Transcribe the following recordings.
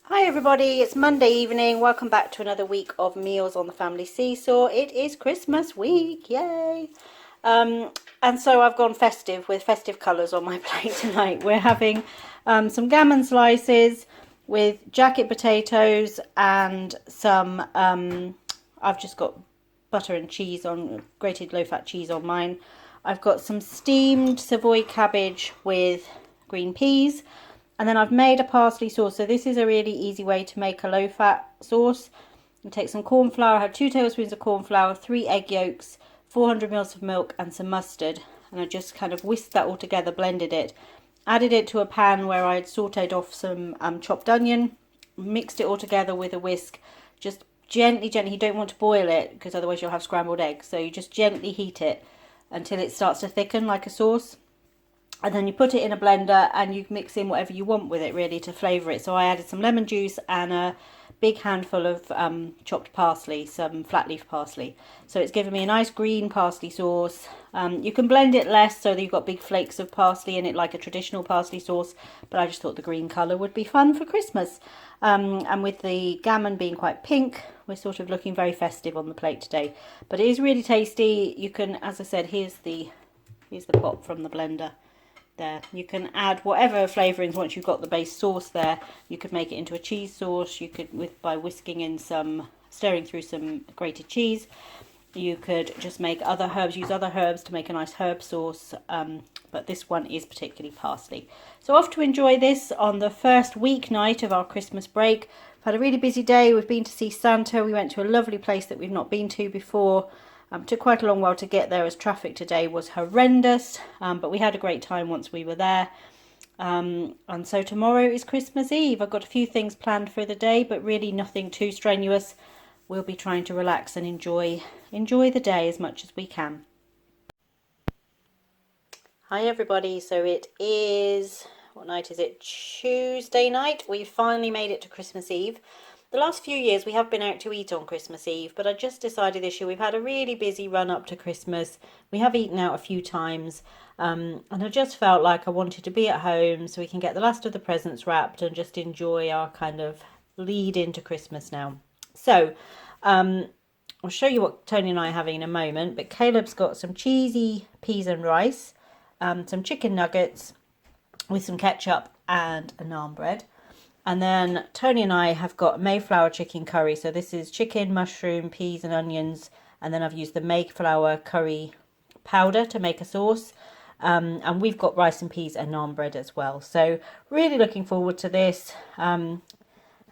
Hi everybody, it's Monday evening. Welcome back to another week of meals on the family seesaw. It is Christmas week, yay! And so I've gone festive with festive colours on my plate tonight. We're having some gammon slices with jacket potatoes and some, I've just got butter and cheese on, grated low-fat cheese on mine. I've got some steamed Savoy cabbage with green peas. And then I've made a parsley sauce. So this is a really easy way to make a low-fat sauce. You take some corn flour. I have 2 tablespoons of corn flour, 3 egg yolks, 400 mils of milk and some mustard. And I just kind of whisked that all together, blended it. Added it to a pan where I had sauteed off some chopped onion. Mixed it all together with a whisk. Just gently, you don't want to boil it because otherwise you'll have scrambled eggs. So you just gently heat it until it starts to thicken like a sauce. And then you put it in a blender and you mix in whatever you want with it really to flavour it. So I added some lemon juice and a big handful of chopped parsley, some flat leaf parsley. So it's given me a nice green parsley sauce. You can blend it less so that you've got big flakes of parsley in it like a traditional parsley sauce. But I just thought the green colour would be fun for Christmas. And with the gammon being quite pink, we're sort of looking very festive on the plate today. But it is really tasty. You can, as I said, here's the pot from the blender. There, you can add whatever flavourings once you've got the base sauce there. You could make it into a cheese sauce. You could, by whisking in stirring through some grated cheese. You could just make other herbs, use other herbs to make a nice herb sauce. But this one is particularly parsley. So off to enjoy this on the first weeknight of our Christmas break. I've had a really busy day. We've been to see Santa. We went to a lovely place that we've not been to before. Took quite a long while to get there as traffic today was horrendous, but we had a great time once we were there. And so tomorrow is Christmas Eve. I've got a few things planned for the day, but really nothing too strenuous. We'll be trying to relax and enjoy the day as much as we can. Hi everybody, so it is, what night is it? Tuesday night. We've finally made it to Christmas Eve. The last few years we have been out to eat on Christmas Eve, but I just decided this year we've had a really busy run up to Christmas. We have eaten out a few times, and I just felt like I wanted to be at home so we can get the last of the presents wrapped and just enjoy our kind of lead into Christmas now. So I'll show you what Tony and I are having in a moment, but Caleb's got some cheesy peas and rice, some chicken nuggets with some ketchup and a naan bread. And then Tony and I have got Mayflower chicken curry. So this is chicken, mushroom, peas and onions. And then I've used the Mayflower curry powder to make a sauce. And we've got rice and peas and naan bread as well. So really looking forward to this. And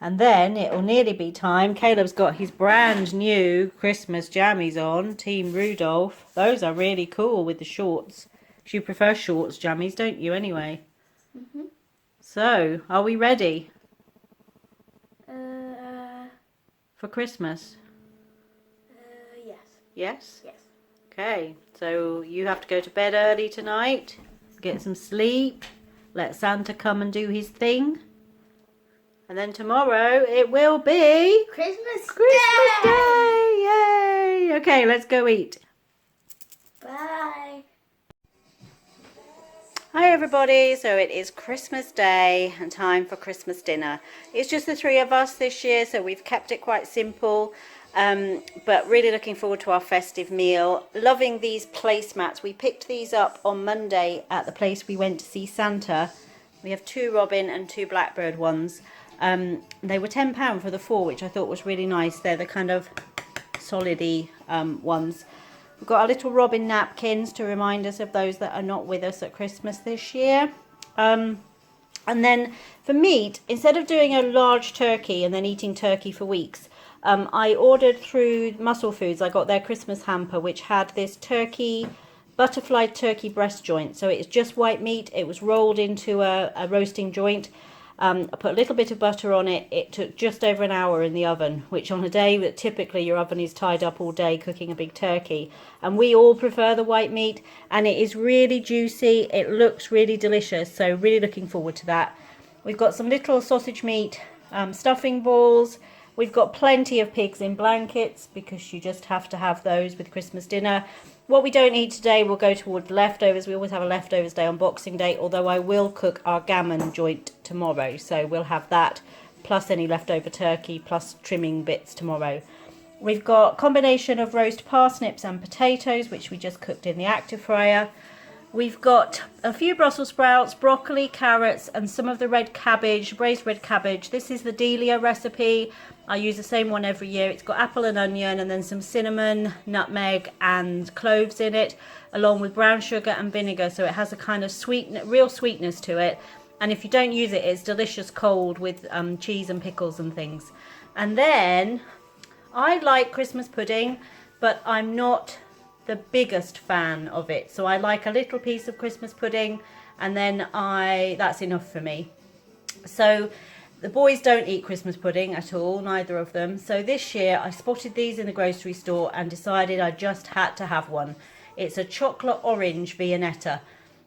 then it will nearly be time. Caleb's got his brand new Christmas jammies on, Team Rudolph. Those are really cool with the shorts. You prefer shorts jammies, don't you, anyway? Mm-hmm. So, are we ready? For Christmas? Yes. Yes? Yes. Okay, so you have to go to bed early tonight, get some sleep, let Santa come and do his thing. And then tomorrow it will be Christmas Day! Yay! Okay, let's go eat. Bye. Hi everybody, so it is Christmas Day and time for Christmas dinner. It's just the 3 of us this year, so we've kept it quite simple, but really looking forward to our festive meal. Loving these placemats. We picked these up on Monday at the place we went to see Santa. We have 2 robin and 2 blackbird ones. They were £10 for the 4, which I thought was really nice. They're the kind of solidy ones. We've got our little robin napkins to remind us of those that are not with us at Christmas this year. And then for meat, instead of doing a large turkey and then eating turkey for weeks, I ordered through Muscle Foods. I got their Christmas hamper, which had this butterfly turkey breast joint. So it's just white meat. It was rolled into a roasting joint. I put a little bit of butter on it. It took just over an hour in the oven, which on a day that typically your oven is tied up all day cooking a big turkey. And we all prefer the white meat, and it is really juicy. It looks really delicious, so really looking forward to that. We've got some little sausage meat stuffing balls. We've got plenty of pigs in blankets because you just have to have those with Christmas dinner. What we don't eat today will go towards leftovers. We always have a leftovers day on Boxing Day, although I will cook our gammon joint tomorrow, so we'll have that plus any leftover turkey, plus trimming bits tomorrow. We've got a combination of roast parsnips and potatoes, which we just cooked in the active fryer. We've got a few Brussels sprouts, broccoli, carrots, and some of the red cabbage, braised red cabbage. This is the Delia recipe. I use the same one every year. It's got apple and onion and then some cinnamon, nutmeg and cloves in it, along with brown sugar and vinegar. So it has a kind of real sweetness to it. And if you don't use it, it's delicious cold with cheese and pickles and things. And then I like Christmas pudding, but I'm not the biggest fan of it. So I like a little piece of Christmas pudding, and then that's enough for me. So the boys don't eat Christmas pudding at all, neither of them. So this year I spotted these in the grocery store and decided I just had to have one. It's a chocolate orange Viennetta.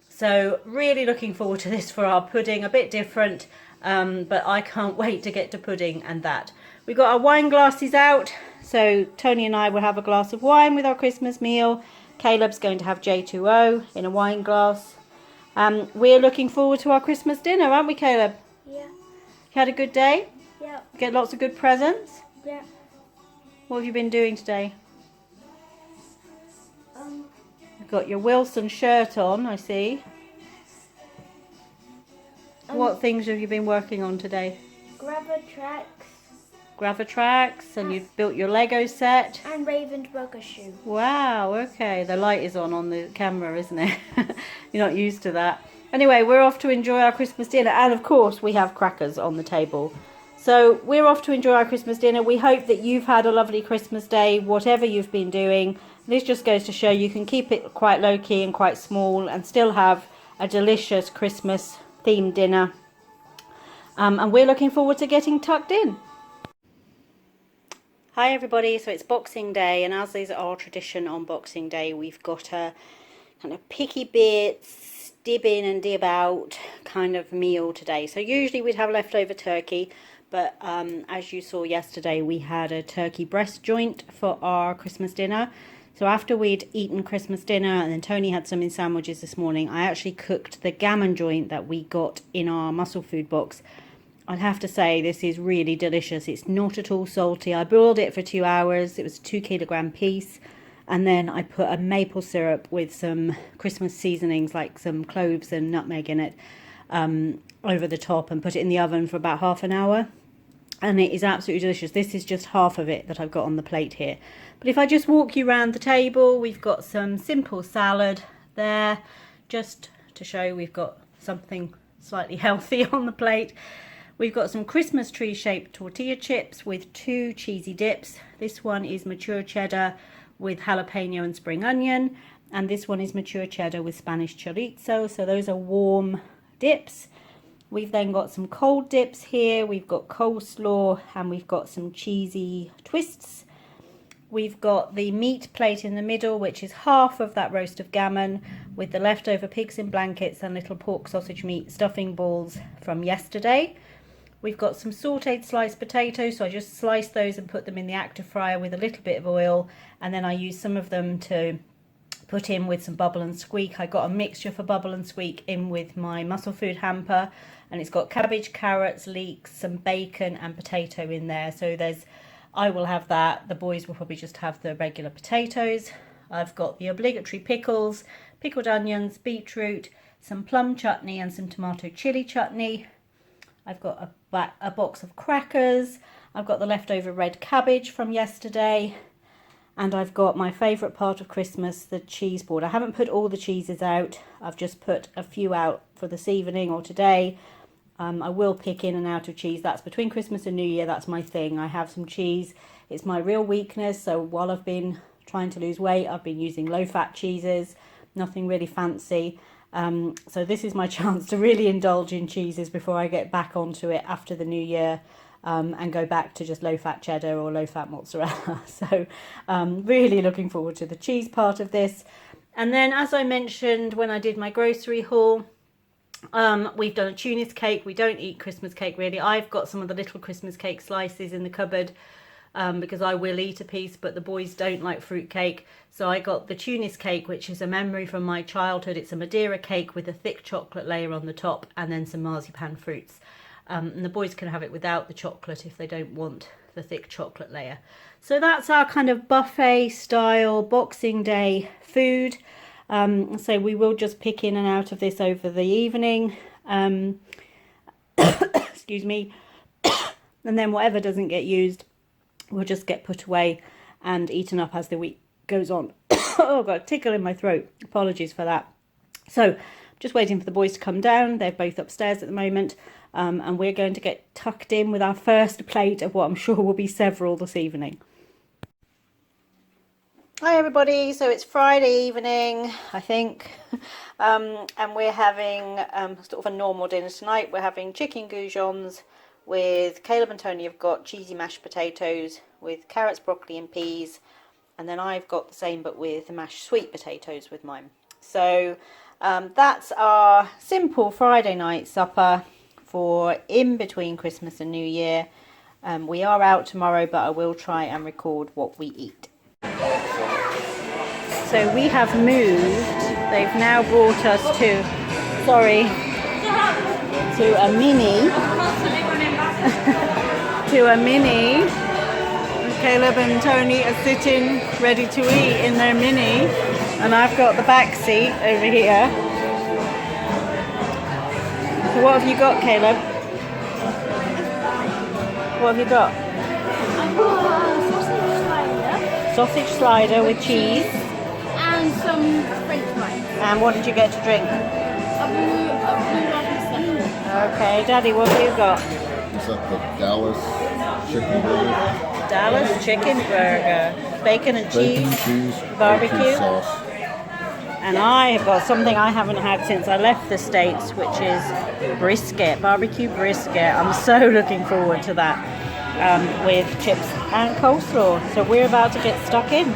So really looking forward to this for our pudding, a bit different, but I can't wait to get to pudding and that. We've got our wine glasses out, so Tony and I will have a glass of wine with our Christmas meal. Caleb's going to have J2O in a wine glass. We're looking forward to our Christmas dinner, aren't we, Caleb? Yeah. You had a good day? Yeah. Get lots of good presents? Yeah. What have you been doing today? You've got your Wilson shirt on, I see. What things have you been working on today? Gravitrax, and you've built your Lego set. And Raven broke a shoe. Wow, okay. The light is on the camera, isn't it? You're not used to that. Anyway, we're off to enjoy our Christmas dinner. And of course, we have crackers on the table. So we're off to enjoy our Christmas dinner. We hope that you've had a lovely Christmas day, whatever you've been doing. This just goes to show you can keep it quite low-key and quite small and still have a delicious Christmas-themed dinner. And we're looking forward to getting tucked in. Hi everybody, so it's Boxing Day, and as is our tradition on Boxing Day, we've got a kind of picky bits, dib in and dib out kind of meal today. So usually we'd have leftover turkey, but as you saw yesterday, we had a turkey breast joint for our Christmas dinner. So after we'd eaten Christmas dinner, and then Tony had some in sandwiches this morning, I actually cooked the gammon joint that we got in our muscle food box. I'd have to say this is really delicious. It's not at all salty. I boiled it for 2 hours. It was a 2 kilogram piece. And then I put a maple syrup with some Christmas seasonings like some cloves and nutmeg in it over the top, and put it in the oven for about half an hour. And it is absolutely delicious. This is just half of it that I've got on the plate here. But if I just walk you around the table, we've got some simple salad there, just to show we've got something slightly healthy on the plate. We've got some Christmas tree shaped tortilla chips with 2 cheesy dips. This one is mature cheddar with jalapeno and spring onion, and this one is mature cheddar with Spanish chorizo. So those are warm dips. We've then got some cold dips here. We've got coleslaw, and we've got some cheesy twists. We've got the meat plate in the middle, which is half of that roast of gammon with the leftover pigs in blankets and little pork sausage meat stuffing balls from yesterday. We've got some sautéed sliced potatoes, so I just sliced those and put them in the active fryer with a little bit of oil, and then I used some of them to put in with some bubble and squeak. I got a mixture for bubble and squeak in with my muscle food hamper, and it's got cabbage, carrots, leeks, some bacon and potato in there. So I will have that. The boys will probably just have the regular potatoes. I've got the obligatory pickles, pickled onions, beetroot, some plum chutney and some tomato chili chutney. I've got a box of crackers. I've got the leftover red cabbage from yesterday. And I've got my favourite part of Christmas, the cheese board. I haven't put all the cheeses out. I've just put a few out for this evening or today. I will pick in and out of cheese. That's between Christmas and New Year. That's my thing. I have some cheese. It's my real weakness. So while I've been trying to lose weight, I've been using low-fat cheeses. Nothing really fancy. So this is my chance to really indulge in cheeses before I get back onto it after the new year, and go back to just low-fat cheddar or low-fat mozzarella. So really looking forward to the cheese part of this. And then, as I mentioned when I did my grocery haul, we've done a Tunis cake. We don't eat Christmas cake really. I've got some of the little Christmas cake slices in the cupboard, because I will eat a piece, but the boys don't like fruit cake. So I got the Tunis cake, which is a memory from my childhood. It's a Madeira cake with a thick chocolate layer on the top and then some marzipan fruits. and the boys can have it without the chocolate if they don't want the thick chocolate layer. So that's our kind of buffet style Boxing Day food. So we will just pick in and out of this over the evening. Excuse me. And then whatever doesn't get used will just get put away and eaten up as the week goes on. Oh, I've got a tickle in my throat. Apologies for that. So just waiting for the boys to come down. They're both upstairs at the moment. And we're going to get tucked in with our first plate of what I'm sure will be several this evening. Hi everybody, so it's Friday evening, I think, and we're having sort of a normal dinner tonight. We're having chicken goujons with Caleb and Tony have got cheesy mashed potatoes with carrots, broccoli and peas, and then I've got the same but with mashed sweet potatoes with mine. So that's our simple Friday night supper for in between Christmas and New Year. We are out tomorrow, but I will try and record what we eat. So we have moved. They've now brought us to a mini. To a mini. Caleb and Tony are sitting ready to eat in their mini, and I've got the back seat over here. So what have you got, Caleb? What have you got? I've got a sausage slider. Sausage slider with cheese. And some french fries. And what did you get to drink? A blue apple. Okay, Daddy, what have you got? Is that the Dallas chicken burger? Dallas chicken burger. Bacon and cheese. Barbecue sauce. And I have got something I haven't had since I left the States, which is brisket, barbecue brisket. I'm so looking forward to that with chips and coleslaw. So we're about to get stuck in.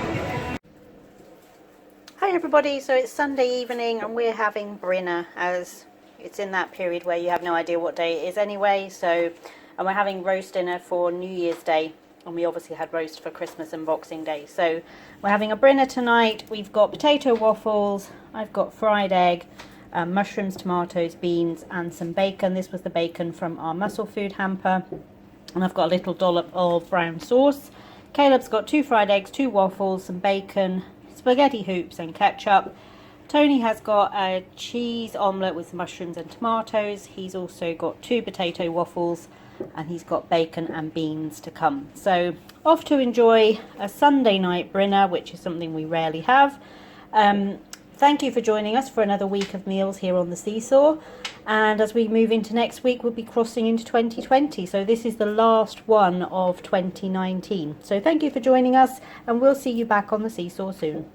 Hi everybody, so it's Sunday evening and we're having Brinner, as it's in that period where you have no idea what day it is anyway. And we're having roast dinner for New Year's Day, and we obviously had roast for Christmas and Boxing Day. So we're having a Brinner tonight. We've got potato waffles, I've got fried egg, mushrooms, tomatoes, beans and some bacon. This was the bacon from our muscle food hamper. And I've got a little dollop of brown sauce. Caleb's got 2 fried eggs, 2 waffles, some bacon, spaghetti hoops and ketchup. Tony has got a cheese omelette with mushrooms and tomatoes. He's also got 2 potato waffles, and he's got bacon and beans to come. So off to enjoy a Sunday night Brinner, which is something we rarely have. Thank you for joining us for another week of meals here on the SeeSaw. And as we move into next week, we'll be crossing into 2020. So this is the last one of 2019. So thank you for joining us, and we'll see you back on the SeeSaw soon.